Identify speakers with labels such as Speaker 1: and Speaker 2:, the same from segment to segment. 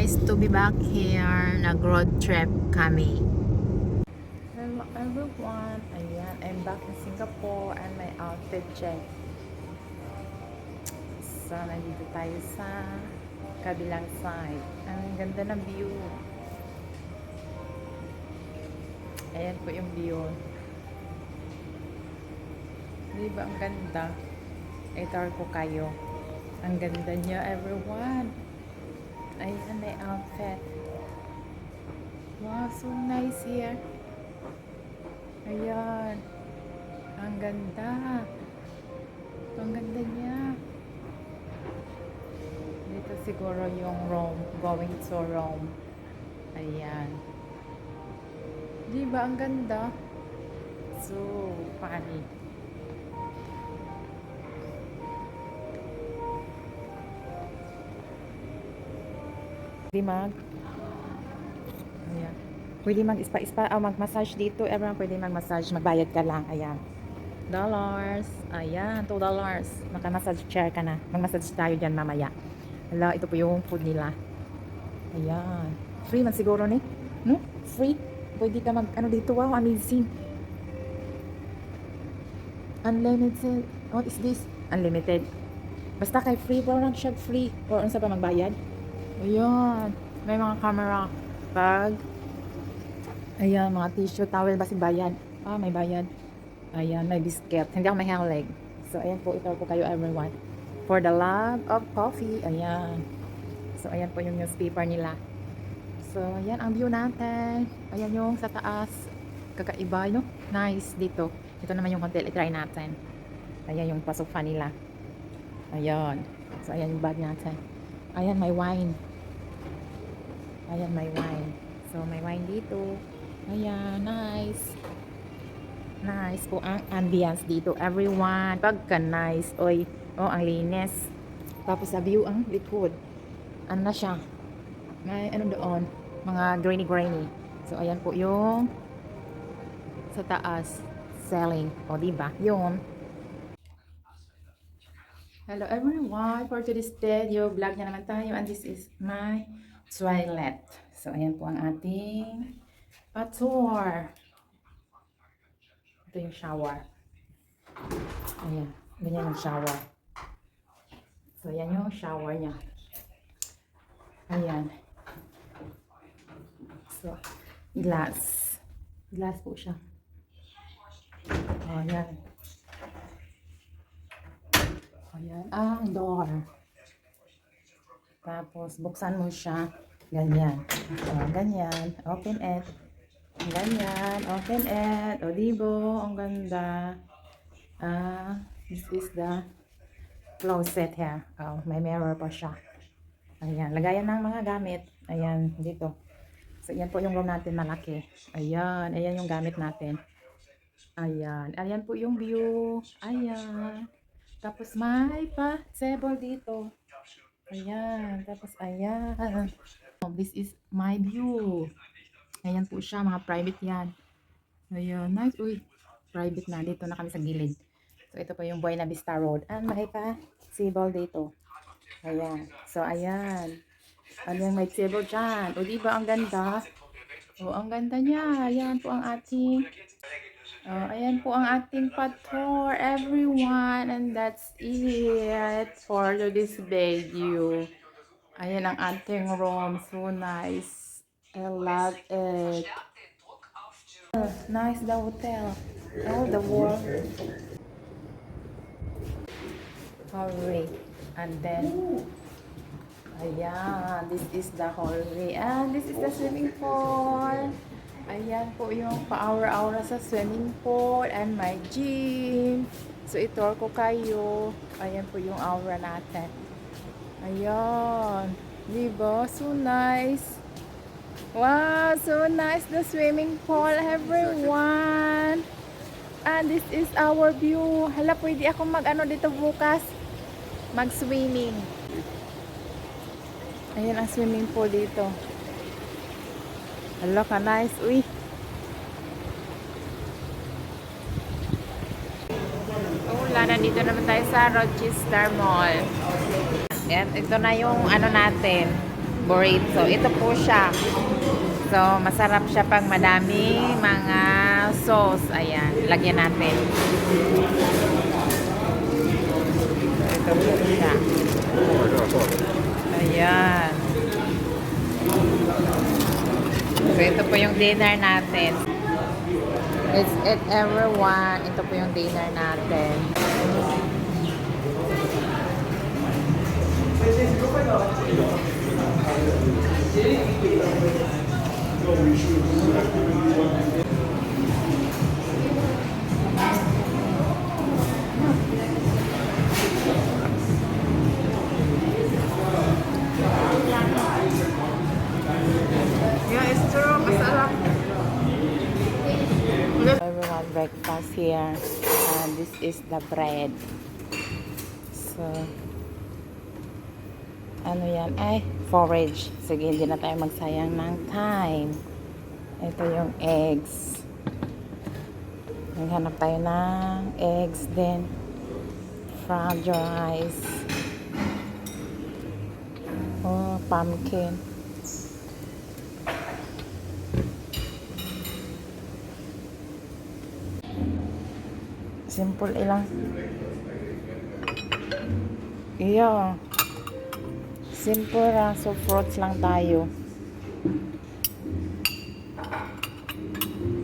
Speaker 1: Nice to be back here. Nag-road trip kami. Hello everyone. Ayan, I'm back in Singapore and my outfit check. So, nandito tayo sa kabilang side. Ang ganda ng view. Ayan po yung view. Di ba ang ganda? Itar ko kayo. Ang ganda niya everyone. Ayan, may outfit. Wow, so nice here. Ayan. Ang ganda. Ang ganda niya. Dito siguro yung Rome. Going to Rome. Ayan. Di ba ang ganda? So, funny. Ayan. Pwede mag-spa, mag-massage dito. Everyone pwede mag-massage. Magbayad ka lang. Ayan. Dollars. Ayan, $2. Maka-massage chair ka na. Mag-massage tayo dyan mamaya. Hala, ito po yung food nila. Ayan. Free man siguro ni. No? Free. Pwede ka ano dito. Wow, amazing. Unlimited. What is this? Unlimited. Basta kay free. Parang siya free. Or unsa pa magbayad? Ayan. May mga camera. Bag. Ayan, mga tissue, towel, basi bayad. Ah, may bayad. Ayan, may biscuit. Hindi ako may halig. So, ayan po, ito po kayo everyone. For the love of coffee. Ayan. So, ayan po yung newspaper nila. So, ayan ang view natin. Ayan yung sa taas. Kakaiba, no? Nice dito. Ito naman yung hotel. I-try natin. Ayan yung pasofa nila. Ayan. So, ayan yung bag natin. Ayan, may wine. Ayan, may wine. So, may wine dito. Ayan, nice. Nice po ang ambience dito. Everyone, pagka nice. Oy, oh, ang linis. Tapos sa view ang likod. Ano na siya? May ano doon? Mga grainy. So, ayan po yung sa taas. Selling. O, diba? Yun. Hello everyone, for today's video, vlog na naman tayo and this is my toilet. So, ayan po ang ating tour. Ito yung shower. Ayan, ganyan yung shower. So, ayan yung shower niya. Ayan. So, glass. Glass po siya. Ayan. Ayan, ang door. Tapos, buksan mo siya. Ganyan. O, ganyan. Open it. Ganyan. Open it. O, dibo. Ang ganda. This is the closet here. Oh, may mirror pa siya. Ayan. Lagayan ng mga gamit. Ayan, dito. So, yan po yung room natin malaki. Ayan. Ayan yung gamit natin. Ayan. Ayan po yung view. Ayan. Tapos may table dito. Ayan. Tapos ayan. This is my view. Ayan po siya. Mga private yan. Ayan. Nice. Uy. Private na. Dito na kami sa gilid. So ito po yung Buena Vista Road. And may table dito. Ayan. So ayan. Ayan may table dyan. O diba ang ganda? O ang ganda niya. Ayan po ang ating ayan po ang ating tour everyone, and that's it for this video. Ayan ang ating room, so nice. I love it. Nice the hotel. Oh, the wall. Hallway. And then ayan, this is the hallway. And this is the swimming pool. Ayan po yung pa-aura-aura sa swimming pool and my gym. So, itour ko kayo. Ayan po yung aura natin. Ayan. Diba? So nice. Wow, so nice the swimming pool, everyone. And this is our view. Hala, pwede akong mag-ano dito bukas. Mag-swimming. Ayan ang swimming pool dito. Hello ka, nice. Uy. Wala na, dito naman tayo sa Rochester Mall. Ayan, ito na yung ano natin. burrito. Ito po siya. So, masarap siya pang madami mga sauce. Ayan, lagyan natin. Ito po siya. Ayan. So, ito po yung dinner natin. Let's eat everyone. Ito po yung dinner natin. Yeah, it's true. Masarap. Everyone breakfast here. And this is the bread. So, ano yan? Ay, forage. Sige, hindi na tayo magsayang ng time. Ito yung eggs. Naghanap tayo ng eggs din. Fried rice. Oh, pumpkin. Simple ilang. Iyo. Simple lang. So, fruits lang tayo.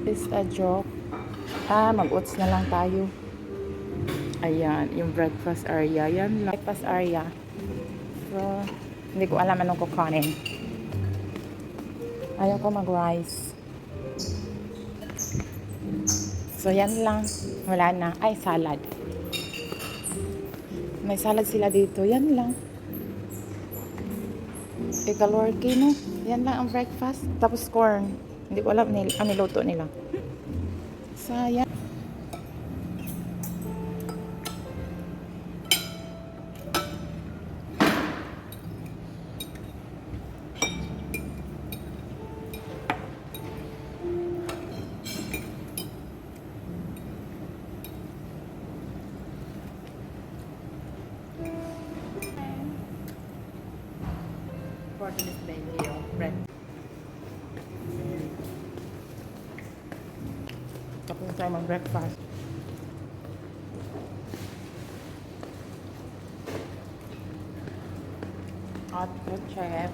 Speaker 1: Is a joke. Mag-oats na lang tayo. Ayan, yung breakfast area. Yan lang. Breakfast area. So, hindi ko alam anong kukunin. Ayaw ko mag-rice. So, yan lang. Wala na. Ay, salad. May salad sila dito. Yan lang. Ikalorki, no? Yan lang ang breakfast. Tapos corn. Hindi ko alam ang niluto nila. Sayang. For this video, bread. Tapos tayo mag-breakfast. Hot food chef.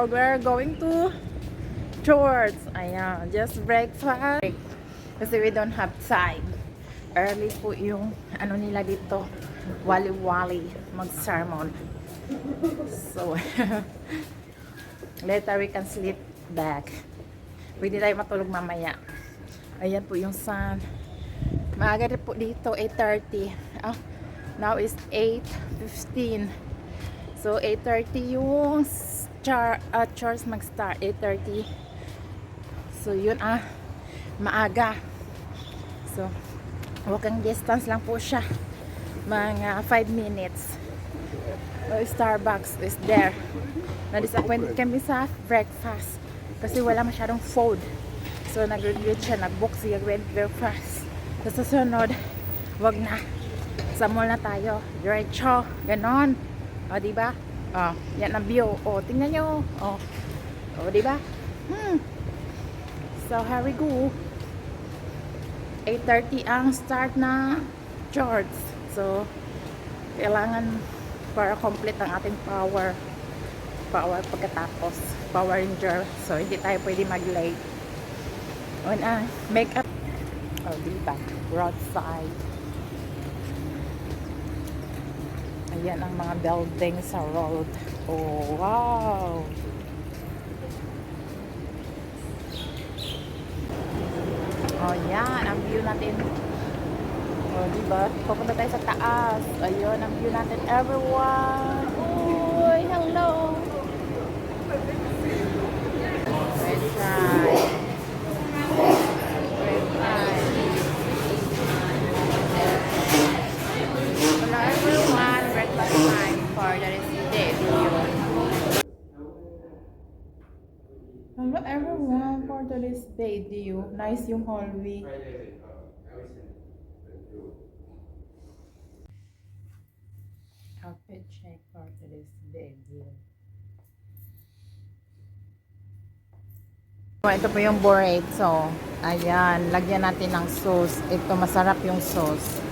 Speaker 1: We're going to church. Ayan, just breakfast. Kasi we don't have time. Early po yung ano nila dito, wali-wali mag-sermon. So, later we can sleep back. Pwede tayo matulog mamaya. Ayan po yung sun. Maaga rin po dito, 8:30. Now is 8:15. So, 8:30 yung church mag-start. 8:30. So, yun maaga. So, walking distance lang po siya. Mga 5 minutes. Starbucks is there. Na-disappointed kami sa breakfast. Kasi wala masyadong food. So, nag-regret siya. Nag-book siya breakfast. So, sa sunod, wag na. Sa mall na tayo. Diretso. Ganon. O, diba? O, yan ang view. O, tingnan nyo. O, diba? So, here we go. 8:30 ang start na church. So, kailangan para complete ang ating power pagkatapos. Power Ranger. So, hindi tayo pwede mag-late. Make up. Oh, diba? Roadside. Ayan ang mga building sa road. Oh, wow! Oh, yan. Ang view natin. Oh, diba? Pupunta tayo sa taas. Ayun, ang view natin. Everyone! Uy, hello! Red side. Red side. Hello, everyone. Breakfast time for the resident. Hello everyone for today's video. Nice yung hallway. Outfit check for today's video. Ito po yung burrito. Ayan, lagyan natin ng sauce. Ito, masarap yung sauce.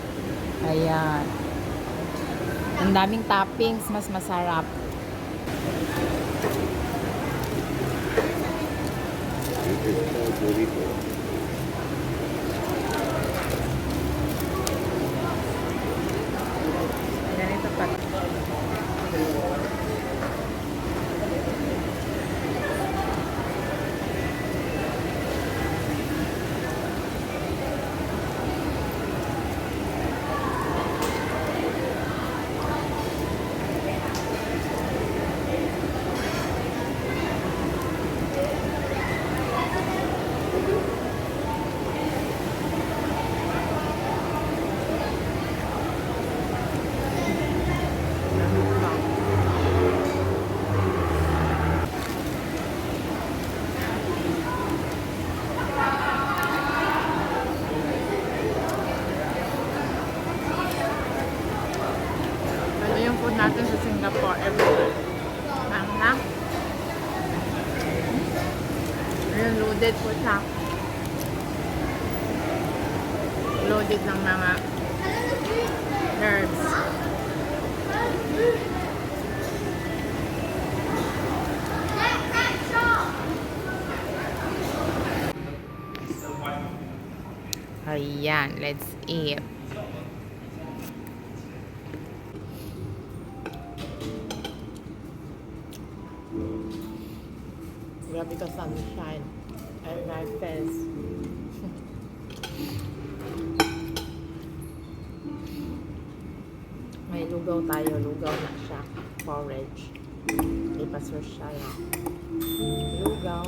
Speaker 1: Ayan. Ang daming toppings, mas masarap. Ganito pa. Ito yung food natin sa Singapore everywhere. Manghang. Ayun, loaded po siya. Loaded ng mga herbs. Ayan, let's eat. Grabe ka sunshine and my face. May lugaw tayo. Lugaw na siya. Porridge. Ipasosya lang. Lugaw.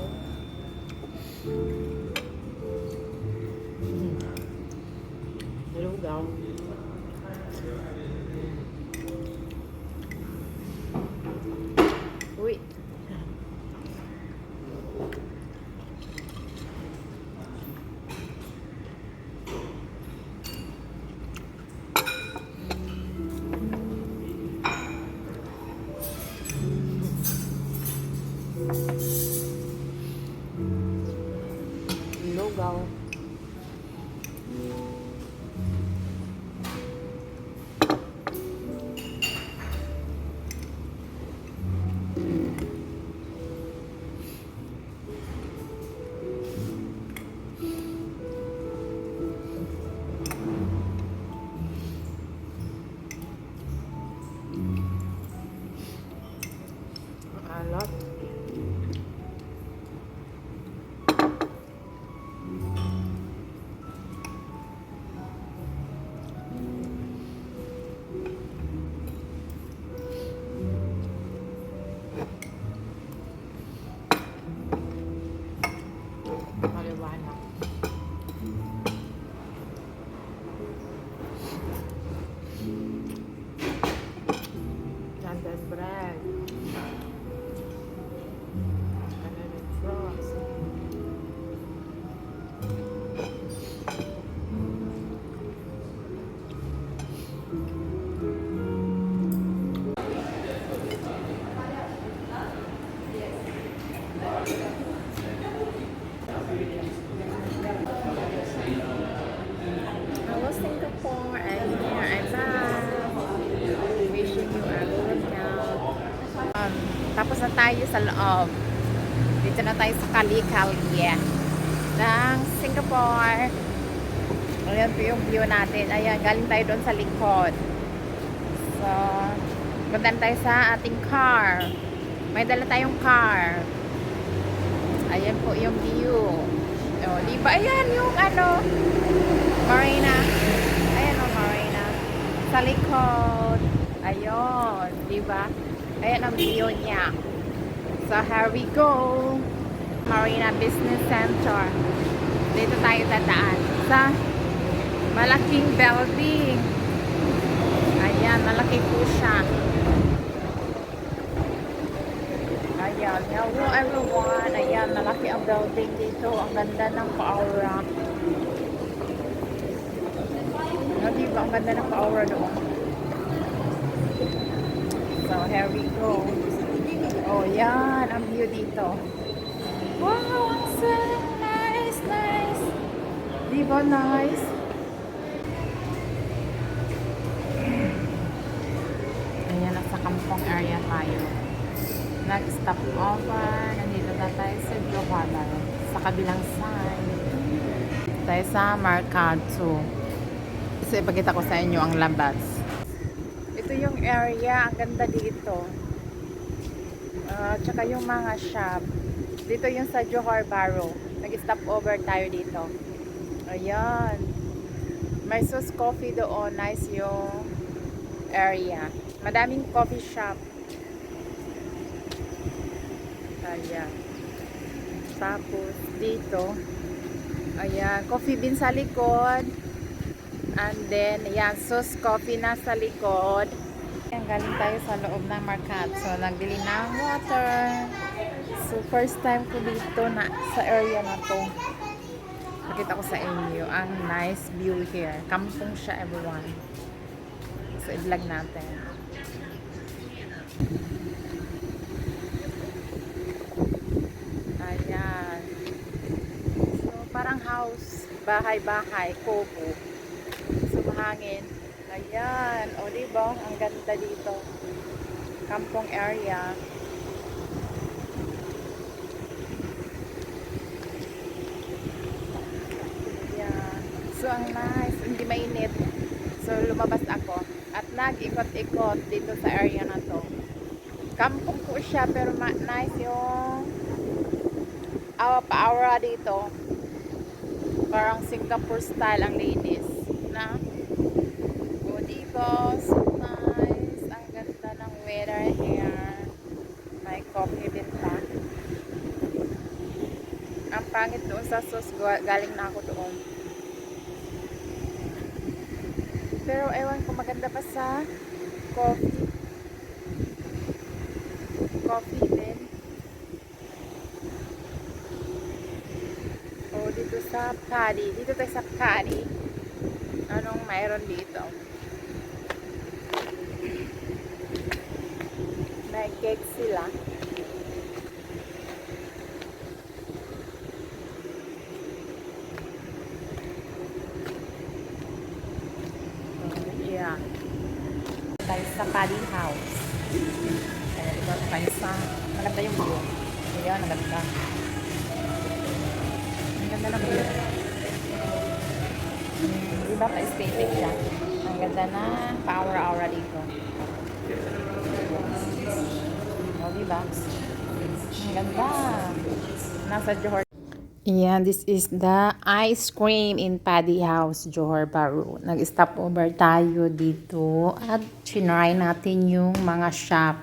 Speaker 1: Lugaw. Uy. Lugaw. Alat. Maliwanag. Sandal bread. Canadian frost. Hello Singapore, and here I'm back. Wishing you a good health. Tapos na tayo sa loob. Dito na tayo sa Kali-Kali ng Singapore. Ayan po yung view natin. Ayan, galing tayo doon sa likod. So, punta na tayo sa ating car. May dala tayong car. Ayan po yung view. O, diba? Ayan yung ano, Marina. Ayan o, Marina. Sa likod. Ayun, diba? Ayan ang view niya. So, here we go. Marina Business Center. Dito tayo dadaan sa malaking building. Ayan, malaki po siya. Ayan, hello everyone. Ayan, malaki ang building dito. Ang ganda ng pa-aura. Diba, ang ganda ng pa-aura doon. Yan, ang view dito. Wow, ang sarap. Nice, nice. Di ba nice? Ayan, nasa kampong area tayo. Nag-stop over. Nandito na tayo sa Johor Bahru. Sa kabilang side. Tayo sa Mercado. Kasi ipakita ko sa inyo ang labas. Ito yung area. Ang ganda dito. Tsaka yung mga shop. Dito yung sa Johor Bahru. Nag-stop over tayo dito. Ayan. May Sus Coffee doon. Nice yung area. Madaming coffee shop. Ayan. Tapos dito. Ayan. Coffee bean sa likod. And then, ayan. Sus Coffee na sa likod. Ayan, galing tayo sa loob ng market. So, nagbili ng water. So, first time ko dito na sa area na to. Pakita ko sa inyo ang nice view here. Kampong siya, everyone. So, i-vlog natin. Ayan. So, parang house. Bahay-bahay. Kubo. So, mahangin. Ayan. O, diba? Ang ganda dito. Kampong area. Ayan. So, ang nice. Hindi mainit. So, lumabas ako. At nag-ikot-ikot dito sa area na to. Kampong ko siya, pero nice yung aura dito. Parang Singapore style ang linis. Na? O, diba? So nice. Ang ganda ng weather here. May coffee din pa. Ang pangit doon sa Sus. Galing na ako doon. Pero ewan ko, maganda pa sa coffee. Coffee din. O, dito sa Kari. Dito tayo sa Kari. Anong mayroon dito? May cake sila. Yeah. Tayo sa Paddy House. Kaya ito tayo sa maganda yung view. Ayan, maganda. Ang ganda ng view. Diba pa-aesthetic siya? Ang ganda na power-aura dito. O, diba? Ang ganda. Nasa Johor. Yeah, this is the ice cream in Paddy House, Johor Bahru. Nag-stop over tayo dito at trinay natin yung mga shop.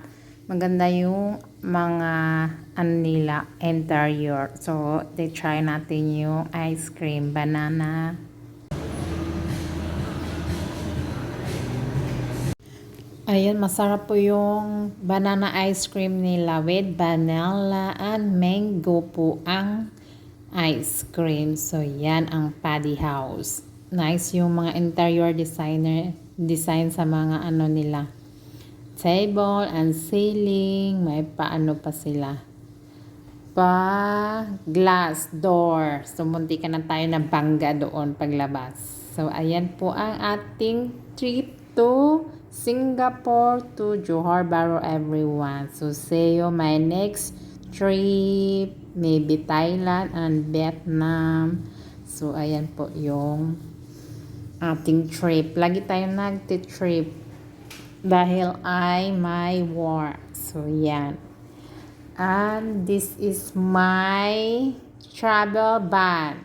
Speaker 1: Maganda yung mga nila, interior. So, try natin yung ice cream, banana. Ayan, masarap po yung banana ice cream nila with vanilla and mango po ang ice cream. So, yan ang Paddy House. Nice yung mga interior design sa mga ano nila. Table and ceiling. May paano pa sila. Glass door. So, munti ka na tayo na bangga doon paglabas. So, ayan po ang ating trip to Singapore to Johor Bahru, everyone. So, see you my next trip. Maybe Thailand and Vietnam. So, ayan po yung ating trip. Lagi tayo nagti-trip dahil ay may work. So, yan. And this is my travel bag.